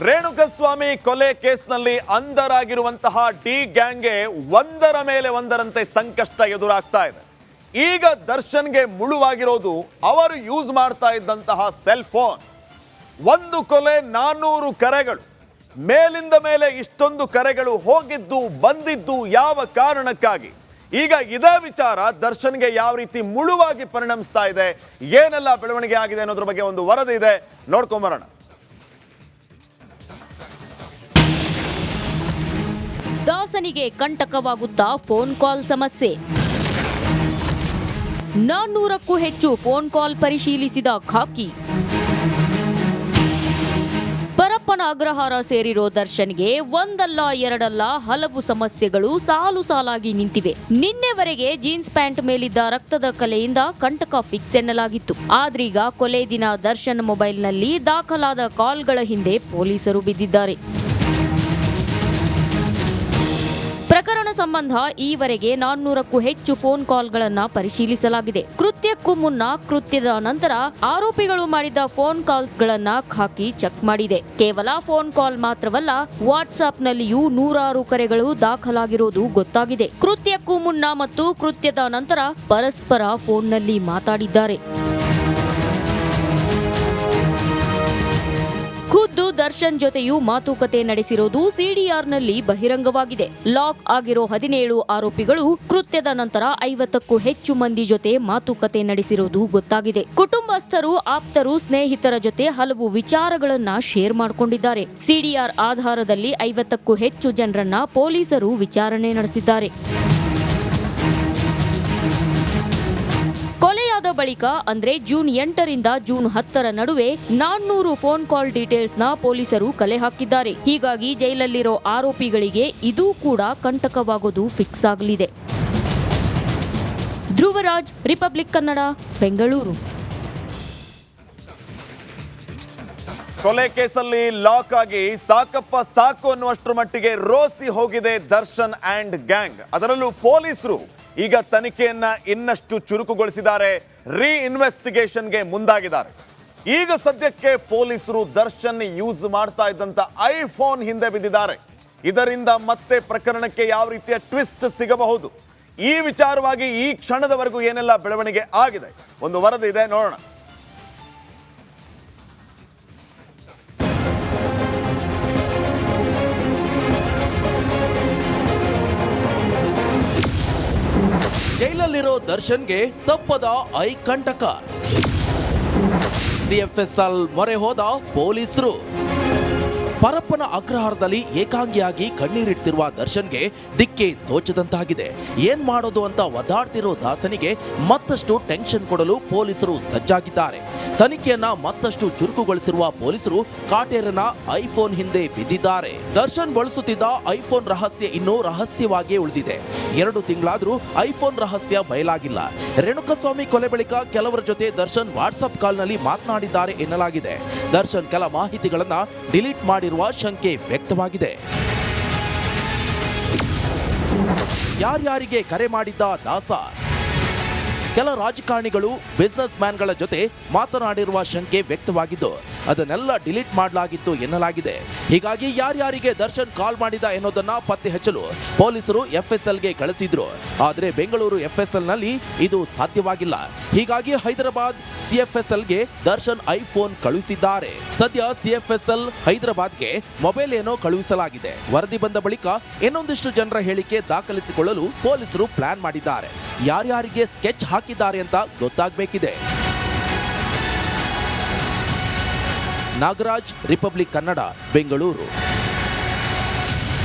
ರೇಣುಕಸ್ವಾಮಿ ಕೊಲೆ ಕೇಸ್ನಲ್ಲಿ ಅಂಧರಾಗಿರುವಂತಹ ಡಿ ಗ್ಯಾಂಗ್ಗೆ ಒಂದರ ಮೇಲೆ ಒಂದರಂತೆ ಸಂಕಷ್ಟ ಎದುರಾಗ್ತಾ ಇದೆ. ಈಗ ದರ್ಶನ್ಗೆ ಮುಳುವಾಗಿರೋದು ಅವರು ಯೂಸ್ ಮಾಡ್ತಾ ಇದ್ದಂತಹ ಸೆಲ್ ಫೋನ್. ಒಂದು ಕೊಲೆ 400 ಕರೆಗಳು, ಮೇಲಿಂದ ಮೇಲೆ ಇಷ್ಟೊಂದು ಕರೆಗಳು ಹೋಗಿದ್ದು ಬಂದಿದ್ದು ಯಾವ ಕಾರಣಕ್ಕಾಗಿ? ಈಗ ಇದೇ ವಿಚಾರ ದರ್ಶನ್ಗೆ ಯಾವ ರೀತಿ ಮುಳುವಾಗಿ ಪರಿಣಮಿಸ್ತಾ ಇದೆ, ಏನೆಲ್ಲ ಬೆಳವಣಿಗೆ ಆಗಿದೆ ಅನ್ನೋದ್ರ ಬಗ್ಗೆ ಒಂದು ವರದಿ ಇದೆ, ನೋಡ್ಕೊಂಬರೋಣ. ದಾಸನಿಗೆ ಕಂಟಕವಾಗುತ್ತಾ ಫೋನ್ ಕಾಲ್ ಸಮಸ್ಯೆ. 400ಕ್ಕೂ ಹೆಚ್ಚು ಫೋನ್ ಕಾಲ್ ಪರಿಶೀಲಿಸಿದ ಖಾಕಿ. ಪರಪ್ಪನ ಅಗ್ರಹಾರ ಸೇರಿರೋ ದರ್ಶನ್ಗೆ ಒಂದಲ್ಲ ಎರಡಲ್ಲ ಹಲವು ಸಮಸ್ಯೆಗಳು ಸಾಲು ಸಾಲಾಗಿ ನಿಂತಿವೆ. ನಿನ್ನೆವರೆಗೆ ಜೀನ್ಸ್ ಪ್ಯಾಂಟ್ ಮೇಲಿದ್ದ ರಕ್ತದ ಕಲೆಯಿಂದ ಕಂಟಕ ಫಿಕ್ಸ್ ಎನ್ನಲಾಗಿತ್ತು. ಆದ್ರೀಗ ಕೊಲೆ ದಿನ ದರ್ಶನ್ ಮೊಬೈಲ್ನಲ್ಲಿ ದಾಖಲಾದ ಕಾಲ್ಗಳ ಹಿಂದೆ ಪೊಲೀಸರು ಬಿದ್ದಿದ್ದಾರೆ. ಪ್ರಕರಣ ಸಂಬಂಧ ಈವರೆಗೆ 400ಕ್ಕೂ ಹೆಚ್ಚು ಫೋನ್ ಕಾಲ್ಗಳನ್ನ ಪರಿಶೀಲಿಸಲಾಗಿದೆ. ಕೃತ್ಯಕ್ಕೂ ಮುನ್ನ, ಕೃತ್ಯದ ನಂತರ ಆರೋಪಿಗಳು ಮಾಡಿದ ಫೋನ್ ಕಾಲ್ಸ್ಗಳನ್ನ ಖಾಕಿ ಚೆಕ್ ಮಾಡಿದೆ. ಕೇವಲ ಫೋನ್ ಕಾಲ್ ಮಾತ್ರವಲ್ಲ, ವಾಟ್ಸ್ಆಪ್ನಲ್ಲಿಯೂ 100 ಕರೆಗಳು ದಾಖಲಾಗಿರೋದು ಗೊತ್ತಾಗಿದೆ. ಕೃತ್ಯಕ್ಕೂ ಮುನ್ನ ಮತ್ತು ಕೃತ್ಯದ ನಂತರ ಪರಸ್ಪರ ಫೋನ್ನಲ್ಲಿ ಮಾತಾಡಿದ್ದಾರೆ. ಖುದ್ದು ದರ್ಶನ್ ಜೊತೆಯೂ ಮಾತುಕತೆ ನಡೆಸಿರೋದು ಸಿಡಿಆರ್ನಲ್ಲಿ ಬಹಿರಂಗವಾಗಿದೆ. ಲಾಕ್ ಆಗಿರೋ 17 ಆರೋಪಿಗಳು ಕೃತ್ಯದ ನಂತರ 50ಕ್ಕೂ ಹೆಚ್ಚು ಮಂದಿ ಜೊತೆ ಮಾತುಕತೆ ನಡೆಸಿರೋದು ಗೊತ್ತಾಗಿದೆ. ಕುಟುಂಬಸ್ಥರು, ಆಪ್ತರು, ಸ್ನೇಹಿತರ ಜೊತೆ ಹಲವು ವಿಚಾರಗಳನ್ನ ಶೇರ್ ಮಾಡಿಕೊಂಡಿದ್ದಾರೆ. ಸಿಡಿಆರ್ ಆಧಾರದಲ್ಲಿ 50ಕ್ಕೂ ಹೆಚ್ಚು ಜನರನ್ನ ಪೊಲೀಸರು ವಿಚಾರಣೆ ನಡೆಸಿದ್ದಾರೆ. ಕೊಲೆಯಾದ ಬಳಿಕ ಅಂದ್ರೆ ಜೂನ್ 8ರಿಂದ ಜೂನ್ 10ರ ನಡುವೆ 400 ಫೋನ್ ಕಾಲ್ ಡೀಟೇಲ್ಸ್ ನ ಪೊಲೀಸರು ಕಲೆ ಹಾಕಿದ್ದಾರೆ. ಹೀಗಾಗಿ ಜೈಲಲ್ಲಿರೋ ಆರೋಪಿಗಳಿಗೆ ಇದೂ ಕೂಡ ಕಂಟಕವಾಗೋದು ಫಿಕ್ಸ್ ಆಗಲಿದೆ. ಧ್ರುವರಾಜ್, ರಿಪಬ್ಲಿಕ್ ಕನ್ನಡ, ಬೆಂಗಳೂರು. ಕೊಲೆ ಕೇಸಲ್ಲಿ ಲಾಕ್ ಆಗಿ ಸಾಕಪ್ಪ ಸಾಕು ಅನ್ನುವಷ್ಟರ ಮಟ್ಟಿಗೆ ರೋಸಿ ಹೋಗಿದೆ ದರ್ಶನ್ ಅಂಡ್ ಗ್ಯಾಂಗ್. ಅದರಲ್ಲೂ ಪೊಲೀಸರು ಈಗ ತನಿಖೆಯನ್ನ ಇನ್ನಷ್ಟು ಚುರುಕುಗೊಳಿಸಿದ್ದಾರೆ, ಇನ್ವೆಸ್ಟಿಗೇಷನ್ಗೆ ಮುಂದಾಗಿದ್ದಾರೆ. ಈಗ ಸದ್ಯಕ್ಕೆ ಪೊಲೀಸರು ದರ್ಶನ್ ಯೂಸ್ ಮಾಡ್ತಾ ಇದ್ದಂತ ಐಫೋನ್ ಹಿಂದೆ ಬಿದ್ದಿದ್ದಾರೆ. ಇದರಿಂದ ಮತ್ತೆ ಪ್ರಕರಣಕ್ಕೆ ಯಾವ ರೀತಿಯ ಟ್ವಿಸ್ಟ್ ಸಿಗಬಹುದು, ಈ ವಿಚಾರವಾಗಿ ಈ ಕ್ಷಣದವರೆಗೂ ಏನೆಲ್ಲ ಬೆಳವಣಿಗೆ ಆಗಿದೆ, ಒಂದು ವರದಿ ಇದೆ, ನೋಡೋಣ. ಜೈಲಲ್ಲಿರೋ ದರ್ಶನ್ಗೆ ತಪ್ಪದ ಐ ಕಂಟಕ. ಸಿಎಫ್ಎಸ್ಎಲ್ ಮೊರೆ ಹೋದ ಪೊಲೀಸರು. ಪರಪ್ಪನ ಅಗ್ರಹಾರದಲ್ಲಿ ಏಕಾಂಗಿಯಾಗಿ ಕಣ್ಣೀರಿಡ್ತಿರುವ ದರ್ಶನ್ಗೆ ದಿಕ್ಕೆ ತೋಚದಂತಾಗಿದೆ. ಏನ್ ಮಾಡೋದು ಅಂತ ಒದ್ದಾಡ್ತಿರೋ ದಾಸನಿಗೆ ಮತ್ತಷ್ಟು ಟೆನ್ಷನ್ ಕೊಡಲು ಪೊಲೀಸರು ಸಜ್ಜಾಗಿದ್ದಾರೆ. ತನಿಖೆಯನ್ನ ಮತ್ತಷ್ಟು ಚುರುಕುಗೊಳಿಸಿರುವ ಪೊಲೀಸರು ಕಾಟೇರನ ಐಫೋನ್ ಹಿಂದೆ ಬಿದ್ದಿದ್ದಾರೆ. ದರ್ಶನ್ ಬಳಸುತ್ತಿದ್ದ ಐಫೋನ್ ರಹಸ್ಯ ಇನ್ನೂ ರಹಸ್ಯವಾಗಿಯೇ ಉಳಿದಿದೆ. 2 ತಿಂಗಳಾದ್ರೂ ಐಫೋನ್ ರಹಸ್ಯ ಬಯಲಾಗಿಲ್ಲ. ರೇಣುಕಸ್ವಾಮಿ ಕೊಲೆ ಬಳಿಕ ಕೆಲವರ ಜೊತೆ ದರ್ಶನ್ ವಾಟ್ಸ್ಆಪ್ ಕಾಲ್ನಲ್ಲಿ ಮಾತನಾಡಿದ್ದಾರೆ ಎನ್ನಲಾಗಿದೆ. ದರ್ಶನ್ ಕೆಲ ಮಾಹಿತಿಗಳನ್ನ ಡಿಲೀಟ್ ಮಾಡಿರುವ ಶಂಕೆ ವ್ಯಕ್ತವಾಗಿದೆ. ಯಾರ್ಯಾರಿಗೆ ಕರೆ ಮಾಡಿದ್ದ ದಾಸ? ಕೆಲ ರಾಜಕಾರಣಿಗಳು, ಬಿಸಿನೆಸ್ ಮ್ಯಾನ್ಗಳ ಜೊತೆ ಮಾತನಾಡಿರುವ ಶಂಕೆ ವ್ಯಕ್ತವಾಗಿದ್ದು ಅದನ್ನೆಲ್ಲ ಡಿಲೀಟ್ ಮಾಡಲಾಗಿತ್ತು ಎನ್ನಲಾಗಿದೆ. ಹೀಗಾಗಿ ಯಾರ್ಯಾರಿಗೆ ದರ್ಶನ್ ಕಾಲ್ ಮಾಡಿದ ಎನ್ನುವುದನ್ನ ಪತ್ತೆ ಹಚ್ಚಲು ಪೊಲೀಸರು ಎಫ್ಎಸ್ಎಲ್ಗೆ ಕಳಿಸಿದ್ರು. ಆದರೆ ಬೆಂಗಳೂರು ಎಫ್ಎಸ್ಎಲ್ನಲ್ಲಿ ಇದು ಸಾಧ್ಯವಾಗಿಲ್ಲ. ಹೀಗಾಗಿ ಹೈದರಾಬಾದ್ ಸಿಎಫ್ಎಸ್ಎಲ್ಗೆ ದರ್ಶನ್ ಐಫೋನ್ ಕಳುಹಿಸಿದ್ದಾರೆ. ಸದ್ಯ ಸಿಎಫ್ಎಸ್ಎಲ್ ಹೈದರಾಬಾದ್ಗೆ ಮೊಬೈಲ್ ಏನೋ ಕಳುಹಿಸಲಾಗಿದೆ. ವರದಿ ಬಂದ ಬಳಿಕ ಇನ್ನೊಂದಿಷ್ಟು ಜನರ ಹೇಳಿಕೆ ದಾಖಲಿಸಿಕೊಳ್ಳಲು ಪೊಲೀಸರು ಪ್ಲಾನ್ ಮಾಡಿದ್ದಾರೆ. ಯಾರ್ಯಾರಿಗೆ ಸ್ಕೆಚ್ ಹಾಕಿದ್ದಾರೆ ಅಂತ ಗೊತ್ತಾಗಬೇಕಿದೆ. ನಾಗರಾಜ್, ರಿಪಬ್ಲಿಕ್ ಕನ್ನಡ, ಬೆಂಗಳೂರು.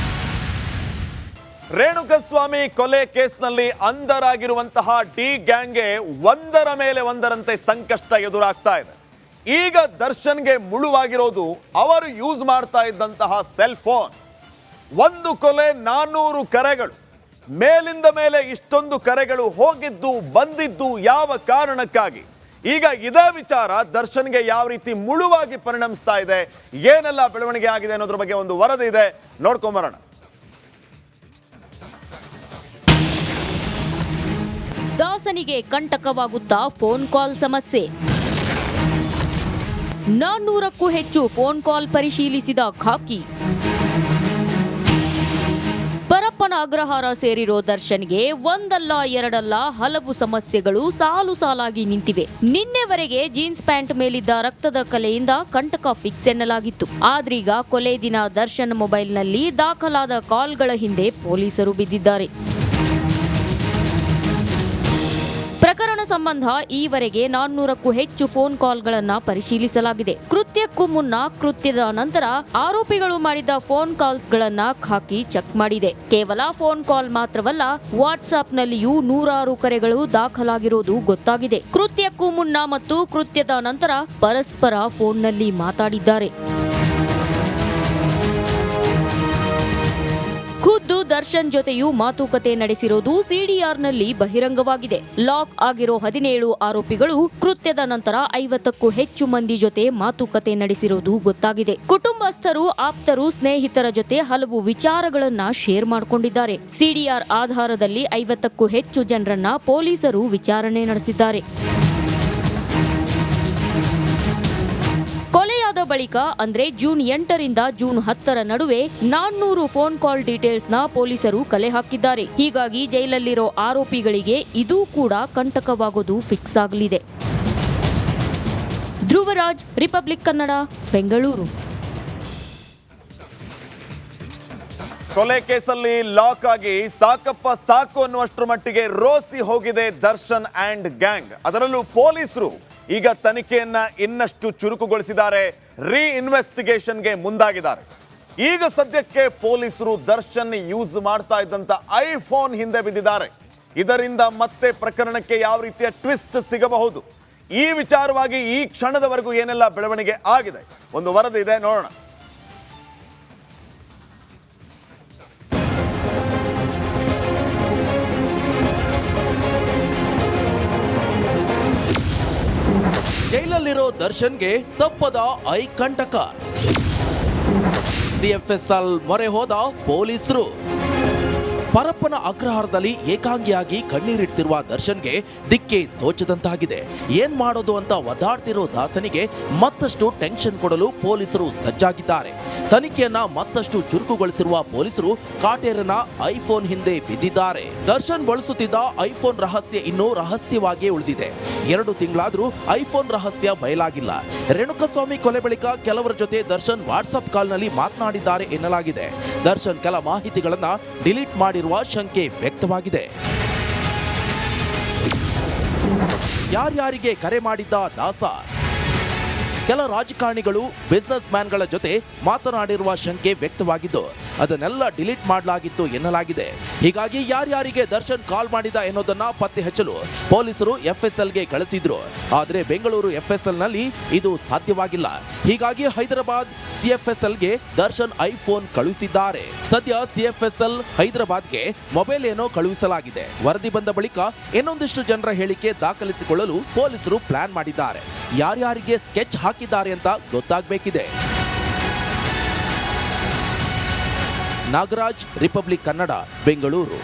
ರೇಣುಕಸ್ವಾಮಿ ಕೊಲೆ ಕೇಸ್ನಲ್ಲಿ ಅಂಧರಾಗಿರುವಂತಹ ಡಿ ಗ್ಯಾಂಗ್ಗೆ ಒಂದರ ಮೇಲೆ ಒಂದರಂತೆ ಸಂಕಷ್ಟ ಎದುರಾಗ್ತಾ ಇದೆ. ಈಗ ದರ್ಶನ್ಗೆ ಮುಳುವಾಗಿರೋದು ಅವರು ಯೂಸ್ ಮಾಡ್ತಾ ಇದ್ದಂತಹ ಸೆಲ್ ಫೋನ್. ಒಂದು ಕೊಲೆ 400 ಕರೆಗಳು, ಮೇಲಿಂದ ಮೇಲೆ ಇಷ್ಟೊಂದು ಕರೆಗಳು ಹೋಗಿದ್ದು ಬಂದಿದ್ದು ಯಾವ ಕಾರಣಕ್ಕಾಗಿ? ಈಗ ಇದೇ ವಿಚಾರ ದರ್ಶನ್ಗೆ ಯಾವ ರೀತಿ ಮುಳುವಾಗಿ ಪರಿಣಮಿಸ್ತಾ ಇದೆ, ಏನೆಲ್ಲ ಬೆಳವಣಿಗೆ ಆಗಿದೆ ಅನ್ನೋದ್ರ ಬಗ್ಗೆ ಒಂದು ವರದಿ ಇದೆ, ನೋಡ್ಕೊಂಬರೋಣ. ದಾಸನಿಗೆ ಕಂಟಕವಾಗುತ್ತಾ ಫೋನ್ ಕಾಲ್ ಸಮಸ್ಯೆ. 400ಕ್ಕೂ ಹೆಚ್ಚು ಫೋನ್ ಕಾಲ್ ಪರಿಶೀಲಿಸಿದ ಖಾಕಿ. ಪರಪ್ಪನ ಅಗ್ರಹಾರ ಸೇರಿರೋ ದರ್ಶನ್ಗೆ ಒಂದಲ್ಲ ಎರಡಲ್ಲ ಹಲವು ಸಮಸ್ಯೆಗಳು ಸಾಲು ಸಾಲಾಗಿ ನಿಂತಿವೆ. ನಿನ್ನೆವರೆಗೆ ಜೀನ್ಸ್ ಪ್ಯಾಂಟ್ ಮೇಲಿದ್ದ ರಕ್ತದ ಕಲೆಯಿಂದ ಕಂಟಕ ಫಿಕ್ಸ್ ಎನ್ನಲಾಗಿತ್ತು. ಆದ್ರೀಗ ಕೊಲೆ ದಿನ ದರ್ಶನ್ ಮೊಬೈಲ್ನಲ್ಲಿ ದಾಖಲಾದ ಕಾಲ್ಗಳ ಹಿಂದೆ ಪೊಲೀಸರು ಬಿದ್ದಿದ್ದಾರೆ. ಪ್ರಕರಣ ಸಂಬಂಧ ಈವರೆಗೆ 400ಕ್ಕೂ ಹೆಚ್ಚು ಫೋನ್ ಕಾಲ್ಗಳನ್ನ ಪರಿಶೀಲಿಸಲಾಗಿದೆ. ಕೃತ್ಯಕ್ಕೂ ಮುನ್ನ, ಕೃತ್ಯದ ನಂತರ ಆರೋಪಿಗಳು ಮಾಡಿದ ಫೋನ್ ಕಾಲ್ಸ್ಗಳನ್ನ ಖಾಕಿ ಚೆಕ್ ಮಾಡಿದೆ. ಕೇವಲ ಫೋನ್ ಕಾಲ್ ಮಾತ್ರವಲ್ಲ, ವಾಟ್ಸ್ಆಪ್ನಲ್ಲಿಯೂ 100 ಕರೆಗಳು ದಾಖಲಾಗಿರೋದು ಗೊತ್ತಾಗಿದೆ. ಕೃತ್ಯಕ್ಕೂ ಮುನ್ನ ಮತ್ತು ಕೃತ್ಯದ ನಂತರ ಪರಸ್ಪರ ಫೋನ್ನಲ್ಲಿ ಮಾತಾಡಿದ್ದಾರೆ. ಖುದ್ದು ದರ್ಶನ್ ಜೊತೆಯೂ ಮಾತುಕತೆ ನಡೆಸಿರೋದು ಸಿಡಿಆರ್ನಲ್ಲಿ ಬಹಿರಂಗವಾಗಿದೆ. ಲಾಕ್ ಆಗಿರೋ 17 ಆರೋಪಿಗಳು ಕೃತ್ಯದ ನಂತರ 50ಕ್ಕೂ ಹೆಚ್ಚು ಮಂದಿ ಜೊತೆ ಮಾತುಕತೆ ನಡೆಸಿರೋದು ಗೊತ್ತಾಗಿದೆ. ಕುಟುಂಬಸ್ಥರು, ಆಪ್ತರು, ಸ್ನೇಹಿತರ ಜೊತೆ ಹಲವು ವಿಚಾರಗಳನ್ನ ಶೇರ್ ಮಾಡಿಕೊಂಡಿದ್ದಾರೆ. ಸಿಡಿಆರ್ ಆಧಾರದಲ್ಲಿ 50ಕ್ಕೂ ಹೆಚ್ಚು ಜನರನ್ನ ಪೊಲೀಸರು ವಿಚಾರಣೆ ನಡೆಸಿದ್ದಾರೆ. ಕೊಲೆಯಾದ ಬಳಿಕ ಅಂದ್ರೆ ಜೂನ್ 8ರಿಂದ ಜೂನ್ 10ರ ನಡುವೆ 400 ಫೋನ್ ಕಾಲ್ ಡೀಟೇಲ್ಸ್ ನ ಪೊಲೀಸರು ಕಲೆ ಹಾಕಿದ್ದಾರೆ. ಹೀಗಾಗಿ ಜೈಲಲ್ಲಿರೋ ಆರೋಪಿಗಳಿಗೆ ಇದೂ ಕೂಡ ಕಂಟಕವಾಗೋದು ಫಿಕ್ಸ್ ಆಗಲಿದೆ. ಧ್ರುವರಾಜ್, ರಿಪಬ್ಲಿಕ್ ಕನ್ನಡ, ಬೆಂಗಳೂರು. ಕೊಲೆ ಕೇಸಲ್ಲಿ ಲಾಕ್ ಆಗಿ ಸಾಕಪ್ಪ ಸಾಕು ಅನ್ನುವಷ್ಟರ ಮಟ್ಟಿಗೆ ರೋಸಿ ಹೋಗಿದೆ ದರ್ಶನ್ ಅಂಡ್ ಗ್ಯಾಂಗ್. ಅದರಲ್ಲೂ ಪೊಲೀಸರು ಈಗ ತನಿಖೆಯನ್ನ ಇನ್ನಷ್ಟು ಚುರುಕುಗೊಳಿಸಿದ್ದಾರೆ, ಇನ್ವೆಸ್ಟಿಗೇಷನ್ಗೆ ಮುಂದಾಗಿದ್ದಾರೆ. ಈಗ ಸದ್ಯಕ್ಕೆ ಪೊಲೀಸರು ದರ್ಶನ್ ಯೂಸ್ ಮಾಡ್ತಾ ಇದ್ದಂತ ಐಫೋನ್ ಹಿಂದೆ ಬಿದ್ದಿದ್ದಾರೆ. ಇದರಿಂದ ಮತ್ತೆ ಪ್ರಕರಣಕ್ಕೆ ಯಾವ ರೀತಿಯ ಟ್ವಿಸ್ಟ್ ಸಿಗಬಹುದು, ಈ ವಿಚಾರವಾಗಿ ಈ ಕ್ಷಣದವರೆಗೂ ಏನೆಲ್ಲ ಬೆಳವಣಿಗೆ ಆಗಿದೆ, ಒಂದು ವರದಿ ಇದೆ, ನೋಡೋಣ. ಜೈಲಲ್ಲಿರೋ ದರ್ಶನ್ಗೆ ತಪ್ಪದ ಐ ಕಂಟಕ. ಸಿಎಫ್ಎಸ್ಎಲ್ ಮೊರೆ ಹೋದ ಪೊಲೀಸರು. ಪರಪ್ಪನ ಅಗ್ರಹಾರದಲ್ಲಿ ಏಕಾಂಗಿಯಾಗಿ ಕಣ್ಣೀರಿಡ್ತಿರುವ ದರ್ಶನ್ಗೆ ದಿಕ್ಕೆ ತೋಚದಂತಾಗಿದೆ. ಏನ್ ಮಾಡೋದು ಅಂತ ಒದ್ದಾಡ್ತಿರೋ ದಾಸನಿಗೆ ಮತ್ತಷ್ಟು ಟೆನ್ಷನ್ ಕೊಡಲು ಪೊಲೀಸರು ಸಜ್ಜಾಗಿದ್ದಾರೆ. ತನಿಖೆಯನ್ನ ಮತ್ತಷ್ಟು ಚುರುಕುಗೊಳಿಸಿರುವ ಪೊಲೀಸರು ಕಾಟೇರನ ಐಫೋನ್ ಹಿಂದೆ ಬಿದ್ದಿದ್ದಾರೆ. ದರ್ಶನ್ ಬಳಸುತ್ತಿದ್ದ ಐಫೋನ್ ರಹಸ್ಯ ಇನ್ನೂ ರಹಸ್ಯವಾಗಿಯೇ ಉಳಿದಿದೆ. 2 ತಿಂಗಳಾದ್ರೂ ಐಫೋನ್ ರಹಸ್ಯ ಬಯಲಾಗಿಲ್ಲ. ರೇಣುಕಸ್ವಾಮಿ ಕೊಲೆ ಬಳಿಕ ಕೆಲವರ ಜೊತೆ ದರ್ಶನ್ ವಾಟ್ಸ್ಆಪ್ ಕಾಲ್ನಲ್ಲಿ ಮಾತನಾಡಿದ್ದಾರೆ ಎನ್ನಲಾಗಿದೆ. ದರ್ಶನ್ ಕೆಲ ಮಾಹಿತಿಗಳನ್ನ ಡಿಲೀಟ್ ಮಾಡಿರುವ ಶಂಕೆ ವ್ಯಕ್ತವಾಗಿದೆ. ಯಾರ್ಯಾರಿಗೆ ಕರೆ ಮಾಡಿದ್ದ ದಾಸ? ಕೆಲ ರಾಜಕಾರಣಿಗಳು, ಬಿಸಿನೆಸ್ ಮ್ಯಾನ್ಗಳ ಜೊತೆ ಮಾತನಾಡಿರುವ ಶಂಕೆ ವ್ಯಕ್ತವಾಗಿದ್ದು ಅದನ್ನೆಲ್ಲ ಡಿಲೀಟ್ ಮಾಡಲಾಗಿತ್ತು ಎನ್ನಲಾಗಿದೆ. ಹೀಗಾಗಿ ಯಾರ್ಯಾರಿಗೆ ದರ್ಶನ್ ಕಾಲ್ ಮಾಡಿದ ಎನ್ನುವುದನ್ನ ಪತ್ತೆ ಹಚ್ಚಲು ಪೊಲೀಸರು ಎಫ್ಎಸ್ಎಲ್ಗೆ ಕಳಿಸಿದ್ರು. ಆದರೆ ಬೆಂಗಳೂರು ಎಫ್ಎಸ್ಎಲ್ನಲ್ಲಿ ಇದು ಸಾಧ್ಯವಾಗಿಲ್ಲ. ಹೀಗಾಗಿ ಹೈದರಾಬಾದ್ ಸಿಎಫ್ಎಸ್ಎಲ್ಗೆ ದರ್ಶನ್ ಐಫೋನ್ ಕಳುಹಿಸಿದ್ದಾರೆ. ಸದ್ಯ ಸಿಎಫ್ಎಸ್ಎಲ್ ಹೈದರಾಬಾದ್ಗೆ ಮೊಬೈಲ್ ಏನೋ ಕಳುಹಿಸಲಾಗಿದೆ. ವರದಿ ಬಂದ ಬಳಿಕ ಇನ್ನೊಂದಿಷ್ಟು ಜನರ ಹೇಳಿಕೆ ದಾಖಲಿಸಿಕೊಳ್ಳಲು ಪೊಲೀಸರು ಪ್ಲಾನ್ ಮಾಡಿದ್ದಾರೆ. ಯಾರ್ಯಾರಿಗೆ ಸ್ಕೆಚ್ ಹಾಕಿದ್ದಾರೆ ಅಂತ ಗೊತ್ತಾಗಬೇಕಿದೆ. ನಾಗರಾಜ್, ರಿಪಬ್ಲಿಕ್ ಕನ್ನಡ, ಬೆಂಗಳೂರು.